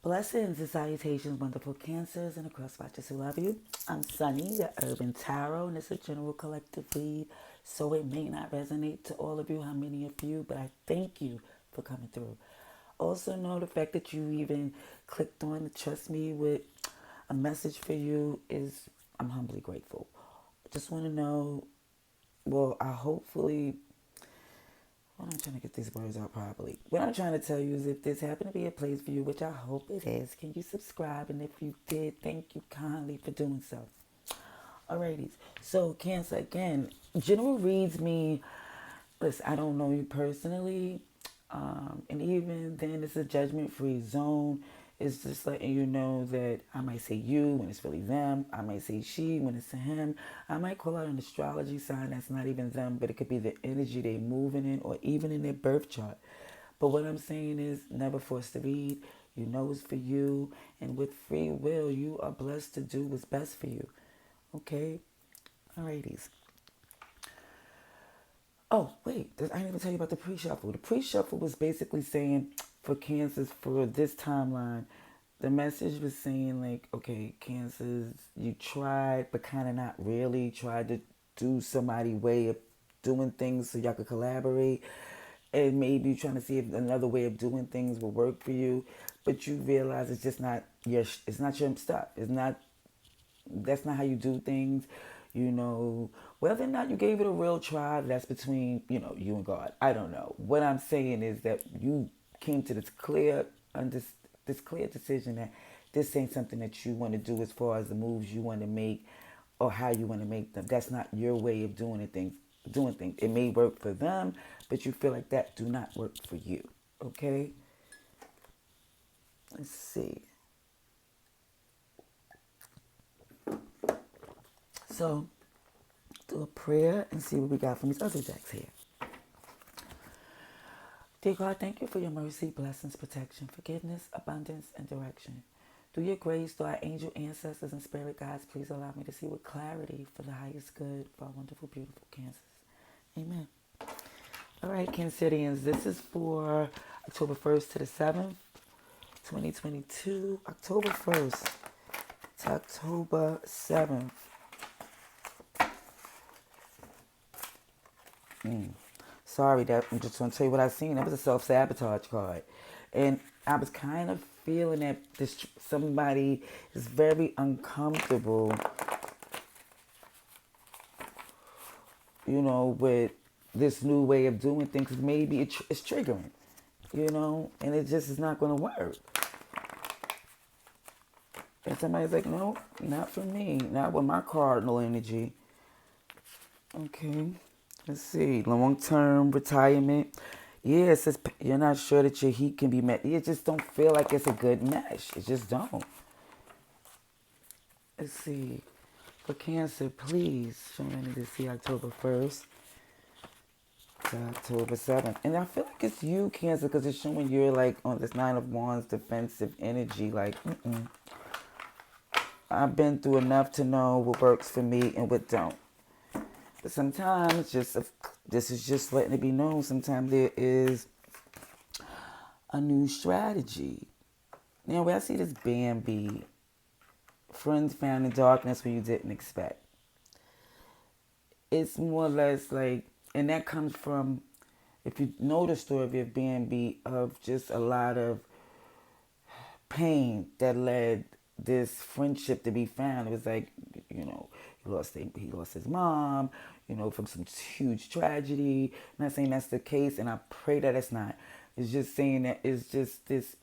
Blessings and salutations, wonderful cancers and across watchers who love you. I'm Sunny, the Urban Tarot, and it's a general collective read, so it may not resonate to all of you, how many of you, but I thank you for coming through. Also know the fact that you even clicked on to trust me with a message for you is, I'm humbly grateful. Just want to know, well, I hopefully I'm trying to get these words out properly. What I'm trying to tell you is if this happened to be a place for you, which I hope it is, can you subscribe? And if you did, thank you kindly for doing so. Alrighty. So Cancer, again, general reads me, listen, I don't know you personally. And even then, it's a judgment-free zone. It's just letting you know that I might say you when it's really them. I might say she when it's him. I might call out an astrology sign that's not even them, but it could be the energy they're moving in or even in their birth chart. But what I'm saying is never force to read. You know it's for you. And with free will, you are blessed to do what's best for you. Okay? Alrighties. Oh, wait, I didn't even tell you about the pre-shuffle. The pre-shuffle was basically saying for cancers for this timeline, the message was saying like, okay, cancers, you tried, but kind of not really tried to do somebody way of doing things so y'all could collaborate. And maybe you're trying to see if another way of doing things will work for you, but you realize it's just not it's not your stuff. It's not that's not how you do things. Whether or not you gave it a real try, that's between, you and God. I don't know. What I'm saying is that you came to this clear decision that this ain't something that you want to do as far as the moves you want to make or how you want to make them. That's not your way of doing things. It may work for them, but you feel like that do not work for you. Okay? Let's see. So, do a prayer and see what we got from these other decks here. Dear God, thank you for your mercy, blessings, protection, forgiveness, abundance, and direction. Through your grace, through our angel ancestors and spirit guides, please allow me to see with clarity for the highest good for our wonderful, beautiful Cancers. Amen. All right, Cancerians, this is for October 1st to the 7th, 2022. October 1st to October 7th. Sorry, that I'm just going to tell you what I seen. That was a self-sabotage card. And I was kind of feeling that somebody is very uncomfortable, with this new way of doing things. Maybe it's triggering, and it just is not going to work. And somebody's like, no, not for me. Not with my cardinal energy. Okay. Let's see. Long-term retirement. Yeah, it says you're not sure that your heat can be met. You just don't feel like it's a good mesh. It just don't. Let's see. For Cancer, please show me to see October 1st to October 7th. And I feel like it's you, Cancer, because it's showing you're like on this Nine of Wands defensive energy. Like, I've been through enough to know what works for me and what don't. But sometimes this is just letting it be known. Sometimes there is a new strategy. Now, where I see this Bambi, friends found in darkness when you didn't expect. It's more or less like, and that comes from, if you know the story of Bambi, of just a lot of pain that led this friendship to be found. It was like, he lost his mom, from some huge tragedy. I'm not saying that's the case, and I pray that it's not. It's just saying that it's just this.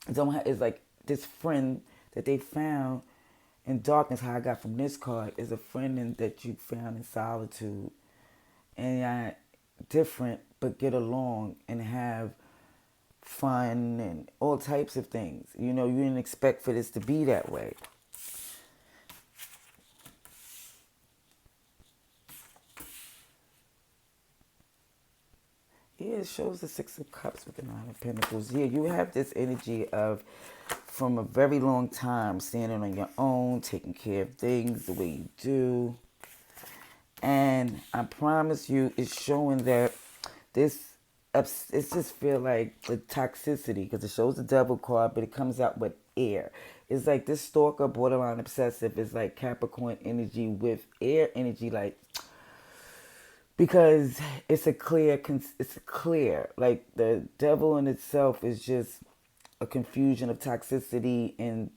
It's like this friend that they found in darkness. How I got from this card is a friend that you found in solitude, and different, but get along and have fun and all types of things. You didn't expect for this to be that way. Yeah, it shows the Six of Cups with the Nine of Pentacles. Yeah, you have this energy of, from a very long time, standing on your own, taking care of things the way you do. And I promise you, it's showing that this It just feel like the toxicity because it shows the devil card, but it comes out with air. It's like this stalker, borderline obsessive, is like Capricorn energy with air energy, like because it's a clear, like the devil in itself is just a confusion of toxicity and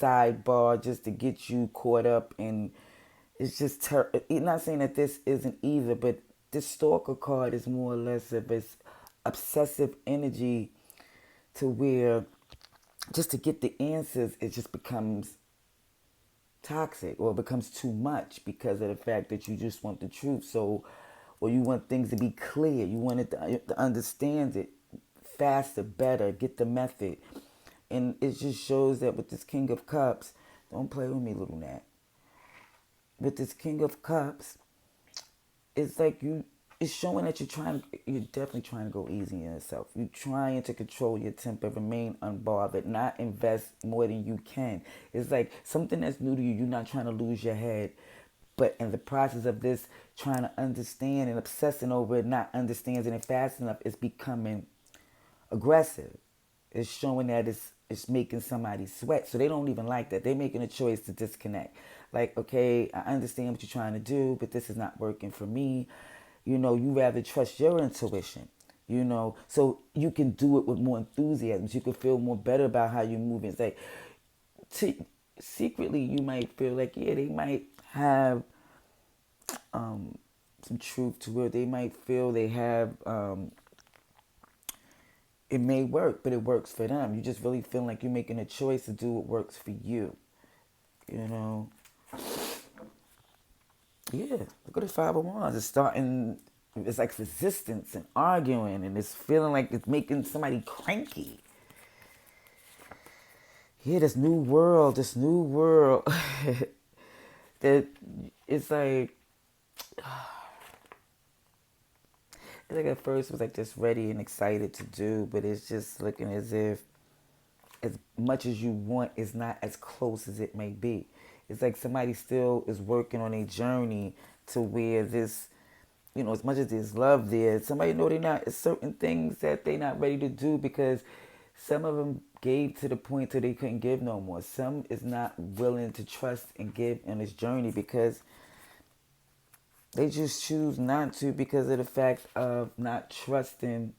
sidebar just to get you caught up in. It's just not saying that this isn't either, but this stalker card is more or less of this obsessive energy to where just to get the answers it just becomes toxic or it becomes too much because of the fact that you just want the truth. So, or you want things to be clear. You want it to understand it faster, better, get the method. And it just shows that with this King of Cups, don't play with me, little Nat. With this King of Cups, it's like it's showing that you're definitely trying to go easy on yourself. You're trying to control your temper, remain unbothered, not invest more than you can. It's like something that's new to you, you're not trying to lose your head. But in the process of this, trying to understand and obsessing over it, not understanding it fast enough, it's becoming aggressive. It's showing that it's making somebody sweat. So they don't even like that. They're making a choice to disconnect. Like, okay, I understand what you're trying to do, but this is not working for me. You rather trust your intuition, so you can do it with more enthusiasm. So you can feel more better about how you're moving. It's like, secretly, you might feel like, yeah, they might have some truth to it. They might feel they have, it may work, but it works for them. You just really feel like you're making a choice to do what works for you, Yeah, look at the Five of Wands. It's like resistance and arguing, and it's feeling like it's making somebody cranky. Yeah, this new world. That it's like, at first it was like just ready and excited to do, but it's just looking as if as much as you want is not as close as it may be. It's like somebody still is working on a journey to where this, as much as there's love there, somebody know they're not, it's certain things that they're not ready to do because some of them gave to the point till they couldn't give no more. Some is not willing to trust and give in this journey because they just choose not to because of the fact of not trusting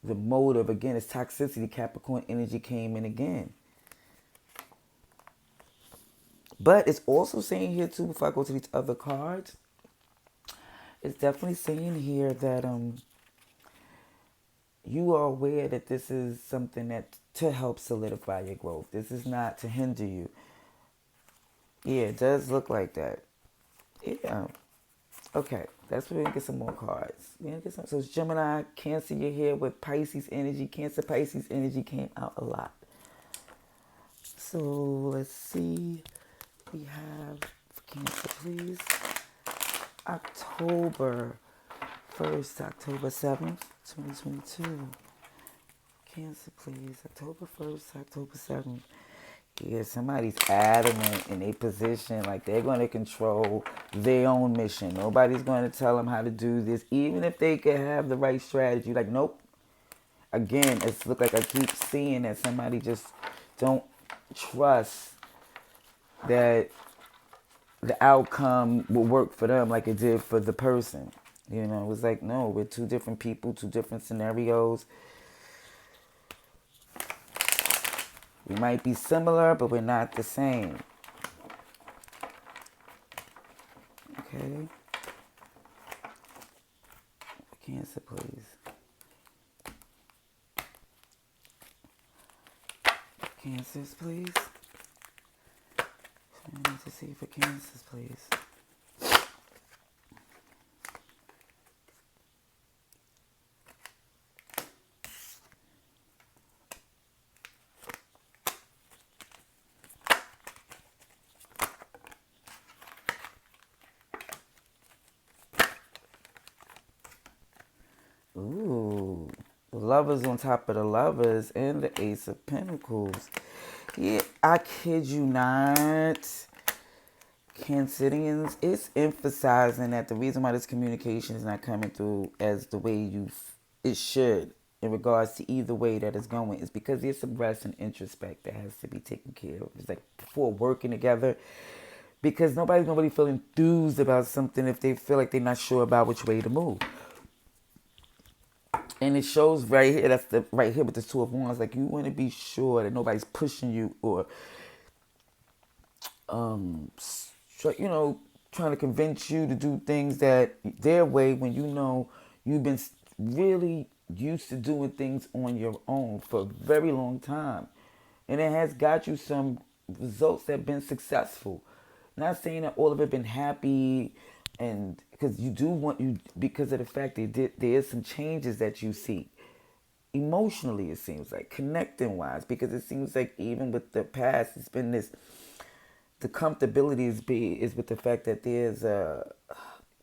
the motive. Again, it's toxicity. Capricorn energy came in again. But it's also saying here too, before I go to these other cards, it's definitely saying here that you are aware that this is something that to help solidify your growth. This is not to hinder you. Yeah, it does look like that. Yeah. Okay, that's where we get some more cards. So it's Gemini, Cancer, you're here with Pisces energy. Cancer, Pisces energy came out a lot. So let's see. We have for Cancer, please. October 1st, October 7th, 2022. Cancer, please. October 1st, October 7th. Yeah, somebody's adamant in a position like they're going to control their own mission. Nobody's going to tell them how to do this, even if they could have the right strategy. Like, nope. Again, it's look like I keep seeing that somebody just don't trust that the outcome will work for them like it did for the person. It was like, no, we're two different people, two different scenarios. We might be similar, but we're not the same. Okay. Cancer, please. Cancers, please. I need to see for Cancers, please. Ooh, the Lovers on top of the Lovers and the Ace of Pentacles. Yeah, I kid you not. Cancerians, it's emphasizing that the reason why this communication is not coming through as the way you it should in regards to either way that it's going. It's because there's some rest and introspect that has to be taken care of. It's like before working together, because nobody's gonna really feel enthused about something if they feel like they're not sure about which way to move. And it shows right here, that's the right here with the Two of Wands, like you want to be sure that nobody's pushing you or you know, trying to convince you to do things that their way when you know you've been really used to doing things on your own for a very long time. And it has got you some results that have been successful. Not saying that all of it been happy, and because you do want you because of the fact that there is some changes that you see emotionally, it seems like connecting wise, because it seems like even with the past it's been this, the comfortability is with the fact that there's a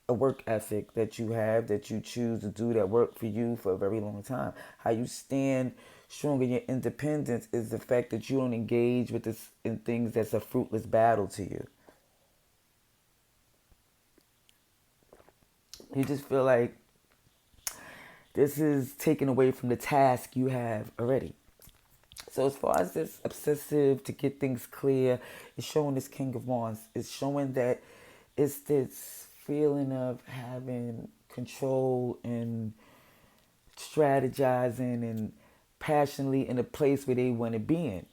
work ethic that you have, that you choose to do, that work for you for a very long time. How you stand strong in your independence is the fact that you don't engage with this in things that's a fruitless battle to you. You just feel like this is taken away from the task you have already. So as far as this obsessive to get things clear, it's showing this King of Wands. It's showing that it's this feeling of having control and strategizing and passionately in a place where they want to be in.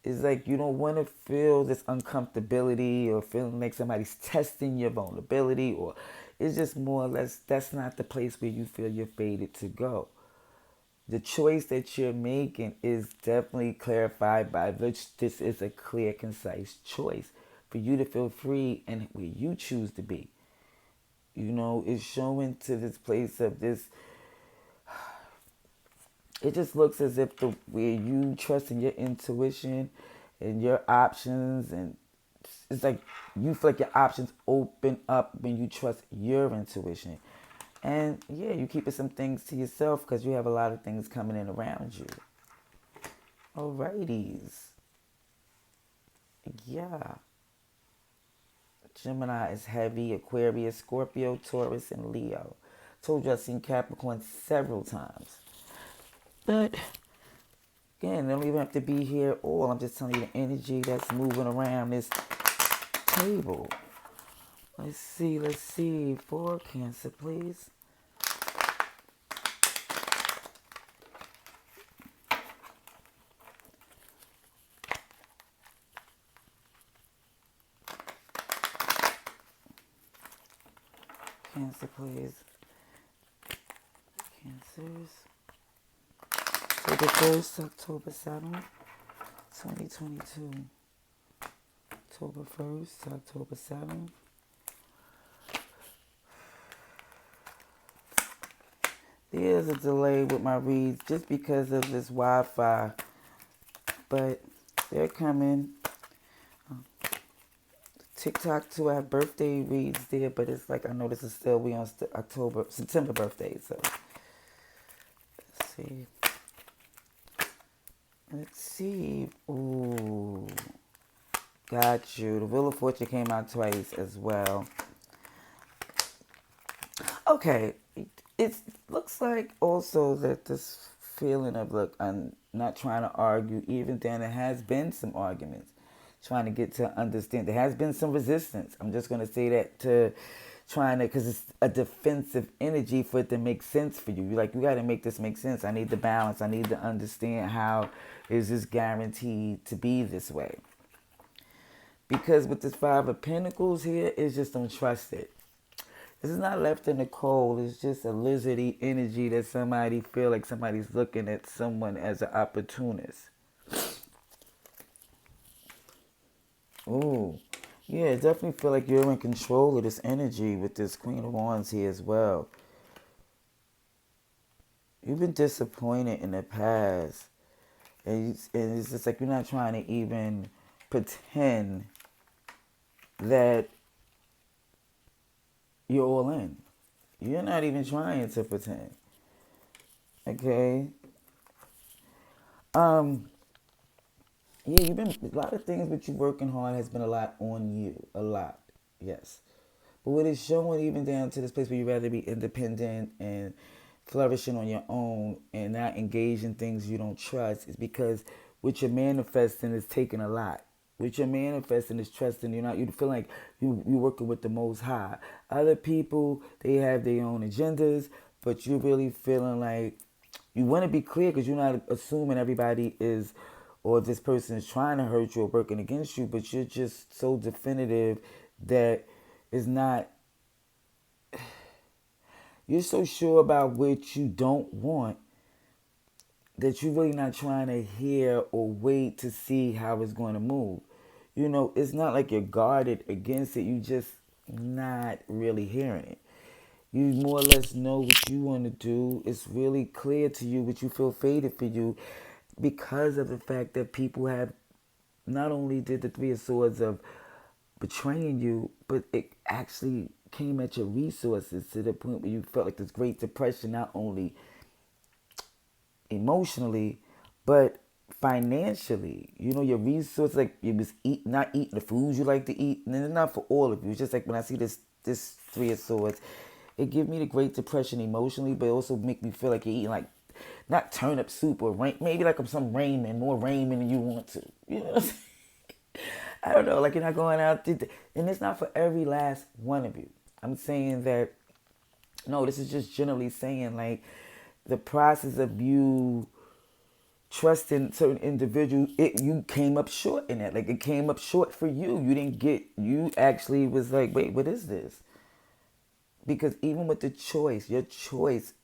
It's like you don't want to feel this uncomfortability or feeling like somebody's testing your vulnerability, or it's just more or less that's not the place where you feel you're fated to go. The choice that you're making is definitely clarified by which this is a clear, concise choice for you to feel free and where you choose to be. You know, it's showing to this place of this. It just looks as if the where you trust in your intuition and your options, and it's like you feel like your options open up when you trust your intuition. And yeah, you keeping some things to yourself because you have a lot of things coming in around you. Alrighties. Yeah. Gemini is heavy, Aquarius, Scorpio, Taurus, and Leo. Told you I've seen Capricorn several times. But again, they don't even have to be here all. I'm just telling you the energy that's moving around this table. Let's see. For Cancer, please. Cancer, please. Cancers. October 1st, October 7th, 2022. October 1st, October 7th. There's a delay with my reads just because of this Wi-Fi, but they're coming. TikTok too, I have birthday reads there, but it's like I know this is still we on September birthday, so let's see. Let's see. Ooh, got you. The Wheel of Fortune came out twice as well. Okay, it looks like also that this feeling of, look, I'm not trying to argue, even then there has been some arguments, trying to get to understand. There has been some resistance. I'm just going to say that to trying to, because it's a defensive energy for it to make sense for you. You're like, you got to make this make sense. I need the balance. I need to understand how is this guaranteed to be this way. Because with this Five of Pentacles here, it's just don't trust it. This is not left in the cold. It's just a lizardy energy that somebody feel like somebody's looking at someone as an opportunist. Ooh. Yeah, definitely feel like you're in control of this energy with this Queen of Wands here as well. You've been disappointed in the past. And it's just like you're not trying to even pretend that you're all in. You're not even trying to pretend. Okay? Yeah, you've been a lot of things with you working hard has been a lot on you. A lot. Yes. But what it's showing even down to this place where you rather be independent and flourishing on your own and not engage in things you don't trust is because what you're manifesting is taking a lot. What you're manifesting is trusting. You feel like you're working with the Most High. Other people, they have their own agendas, but you're really feeling like you want to be clear because you're not assuming everybody is, or this person is trying to hurt you or working against you, but you're just so definitive that it's not, you're so sure about what you don't want that you're really not trying to hear or wait to see how it's going to move. It's not like you're guarded against it. You just not really hearing it. You more or less know what you want to do. It's really clear to you what you feel fated for you because of the fact that people have not only did the Three of Swords of betraying you, but it actually came at your resources to the point where you felt like this Great Depression, not only emotionally, but financially. Your resources, like you was not eating the foods you like to eat, and it's not for all of you. It's just like when I see this Three of Swords, it give me the Great Depression emotionally, but it also make me feel like you're eating like not turnip soup or maybe like some ramen, more ramen than you want to. You know what I'm saying? I don't know, like you're not going out to, and it's not for every last one of you. I'm saying that, no, this is just generally saying like the process of you trusting certain individuals, you came up short in that. Like it came up short for you. You actually was like, wait, what is this? Because even with the choice, your choice,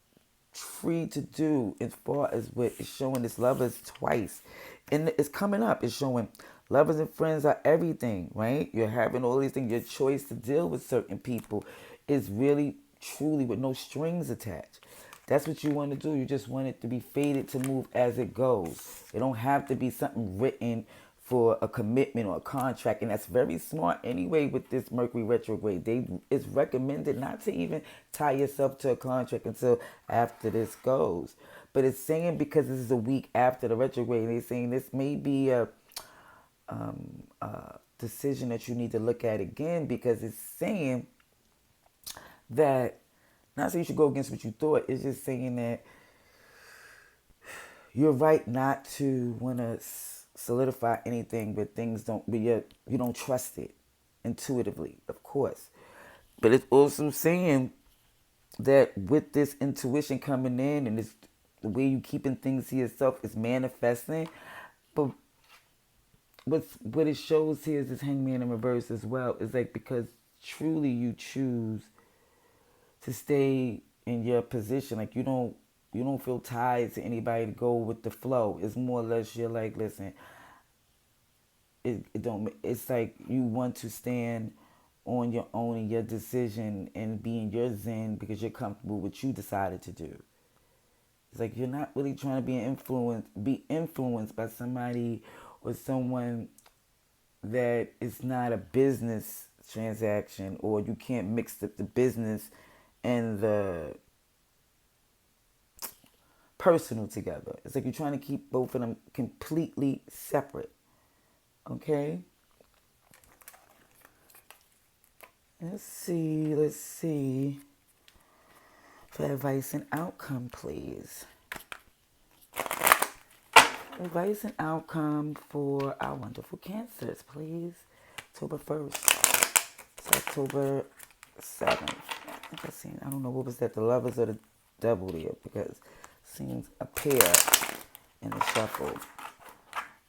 free to do as far as what is showing this lovers twice. And it's coming up. It's showing lovers and friends are everything, right? You're having all these things. Your choice to deal with certain people is really, truly with no strings attached. That's what you want to do. You just want it to be fated to move as it goes. It don't have to be something written for a commitment or a contract. And that's very smart anyway with this Mercury retrograde. It's recommended not to even tie yourself to a contract until after this goes. But it's saying because this is a week after the retrograde, they're saying this may be a decision that you need to look at again, because it's saying that, not saying you should go against what you thought, it's just saying that you're right not to want to solidify anything, but things don't, but you don't trust it intuitively, of course. But it's also saying that with this intuition coming in and this, the way you keeping things to yourself is manifesting. But what it shows here is this Hangman in reverse as well. It's like because truly you choose to stay in your position. Like you don't feel tied to anybody to go with the flow. It's more or less you're like, listen, it don't. It's like you want to stand on your own in your decision and be in your zen because you're comfortable with what you decided to do. It's like you're not really trying to be influenced by somebody or someone that is not a business transaction, or you can't mix the business and the personal together. It's like you're trying to keep both of them completely separate. Okay? Let's see. For advice and outcome, please. Advice and outcome for our wonderful Cancers, please. October 1st. It's October 7th. I don't know what was that, the lovers or the devil there, because it seems a pair in the shuffle.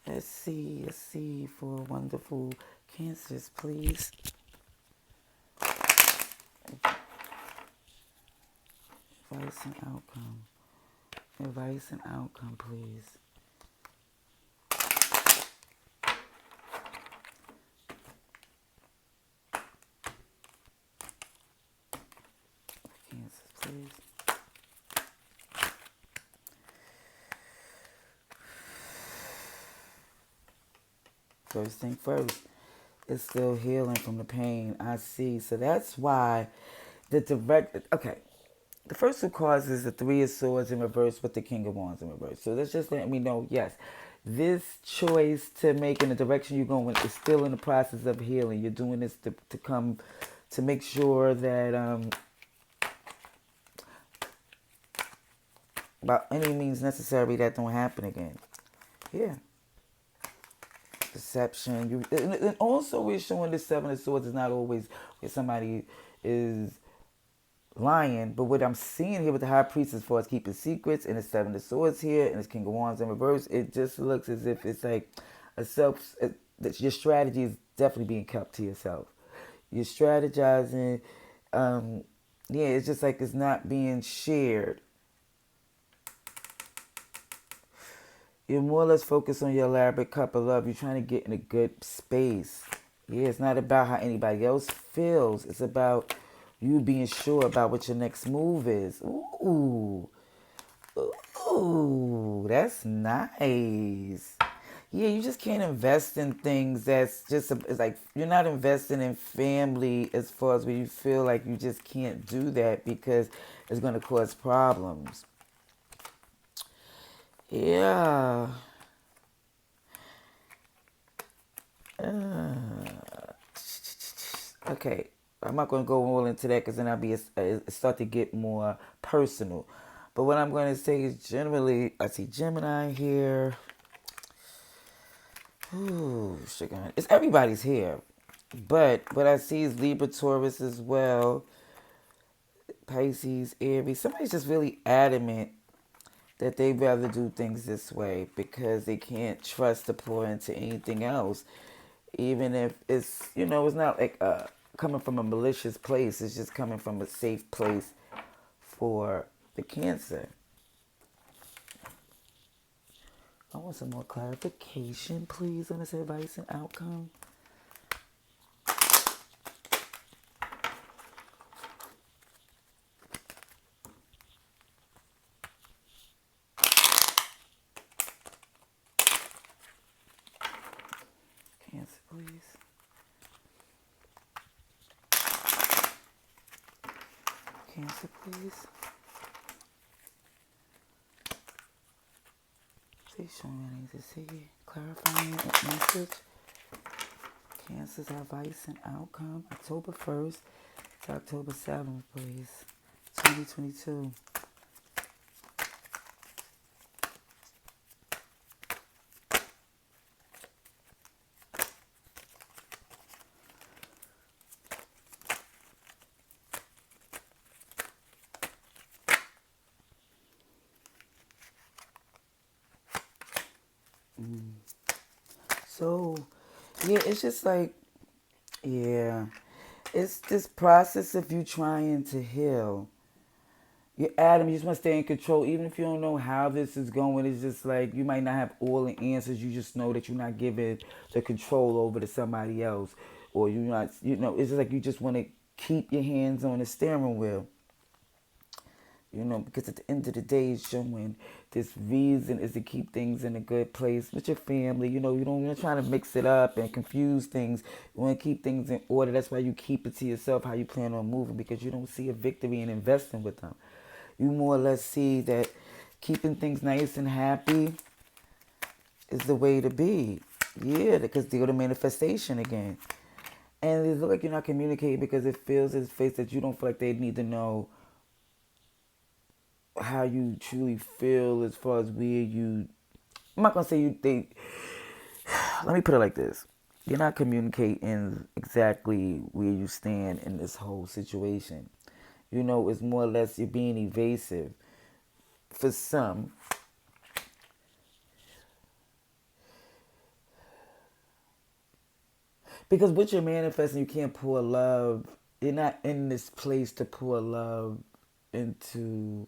Let's see for wonderful Cancers, please. Advice and outcome. Advice and outcome, please. Cancers, please. First thing first, it's still healing from the pain. I see. So that's why the first two cards is the Three of Swords in reverse with the King of Wands in reverse. So that's just letting me know, yes, this choice to make in the direction you're going is still in the process of healing. You're doing this to make sure that by any means necessary that don't happen again. Yeah. Deception. And also we're showing the Seven of Swords is not always where somebody is lying, but what I'm seeing here with the High Priest as far as keeping secrets and the Seven of Swords here and this King of Wands in reverse, it just looks as if it's like a that your strategy is definitely being kept to yourself. You're strategizing. Um, yeah, it's just like it's not being shared. You're more or less focused on your elaborate cup of love. You're trying to get in a good space. Yeah, it's not about how anybody else feels. It's about you being sure about what your next move is. Ooh. Ooh, that's nice. Yeah, you just can't invest in things that's just, it's like you're not investing in family as far as where you feel like you just can't do that because it's going to cause problems. Yeah. Okay, I'm not going to go all into that because then it start to get more personal. But what I'm going to say is generally, I see Gemini here. Ooh, sugar. It's everybody's here. But what I see is Libra, Taurus as well, Pisces, Aries. Somebody's just really adamant that they'd rather do things this way because they can't trust to pour into anything else. Even if it's, it's not like coming from a malicious place. It's just coming from a safe place for the Cancer. I want some more clarification, please, on this advice and outcome. Cancer, please. Cancer, please. Please show me what I need to see. Clarifying a message. Cancer's advice and outcome. October 1st to October 7th, please. 2022. So, yeah, it's just like, yeah, it's this process of you trying to heal. You're Adam, you just want to stay in control. Even if you don't know how this is going, it's just like you might not have all the answers. You just know that you're not giving the control over to somebody else. Or you're not, it's just like you just want to keep your hands on the steering wheel. Because at the end of the day, it's showing this reason is to keep things in a good place with your family. You're not trying to mix it up and confuse things. You want to keep things in order. That's why you keep it to yourself how you plan on moving because you don't see a victory in investing with them. You more or less see that keeping things nice and happy is the way to be. Yeah, because they go to manifestation again. And it looks like you're not communicating because it feels as face that you don't feel like they need to know how you truly feel as far as where you. I'm not gonna say let me put it like this: you're not communicating exactly where you stand in this whole situation. It's more or less you're being evasive. For some, because what you're manifesting, you can't pour love. You're not in this place to pour love into.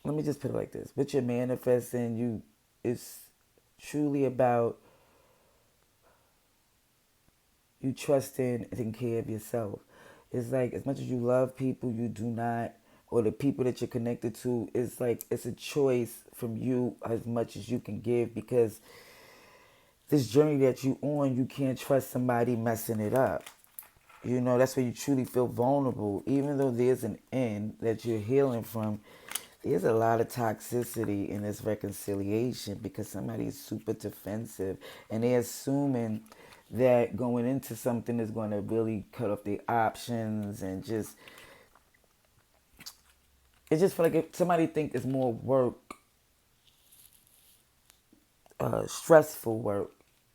Let me just put it like this: what you're manifesting, it's truly about you trusting and taking care of yourself. It's like as much as you love people, you do not, or the people that you're connected to, it's like it's a choice from you as much as you can give because this journey that you on, you can't trust somebody messing it up. That's where you truly feel vulnerable. Even though there's an end that you're healing from, there's a lot of toxicity in this reconciliation because somebody is super defensive and they're assuming that going into something is going to really cut off their options and just it just feel like if somebody think it's more work, stressful work,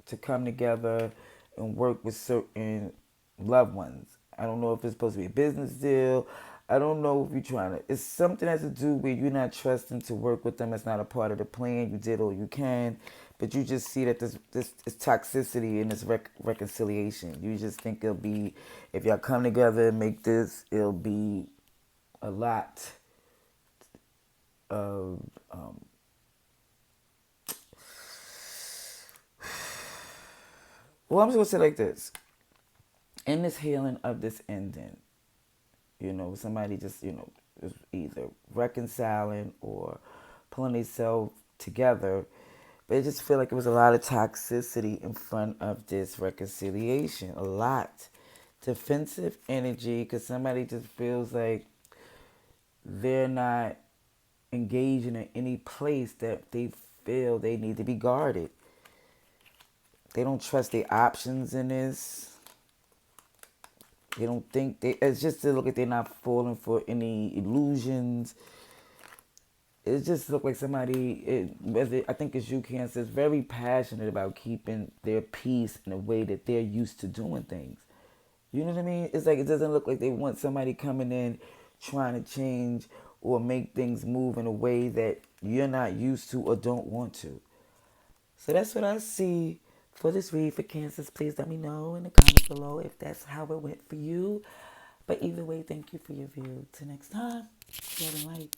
to come together and work with certain loved ones. I don't know if it's supposed to be a business deal. I don't know if you're trying to. It's something that has to do where you're not trusting to work with them. It's not a part of the plan. You did all you can, but you just see that this is toxicity in this reconciliation. You just think it'll be, if y'all come together and make this, it'll be a lot of well, I'm just gonna say it like this. In this healing of this ending, somebody just, is either reconciling or pulling themselves together. But I just feel like it was a lot of toxicity in front of this reconciliation. A lot. Defensive energy, because somebody just feels like they're not engaging in any place that they feel they need to be guarded. They don't trust their options in this. They don't think it's just to look like they're not falling for any illusions. It just look like somebody, I think it's you, Cancer, is very passionate about keeping their peace in a way that they're used to doing things. You know what I mean? It's like it doesn't look like they want somebody coming in trying to change or make things move in a way that you're not used to or don't want to. So that's what I see for this read for Cancers. Please let me know in the comments below if that's how it went for you. But either way, thank you for your view. Till next time, love and light.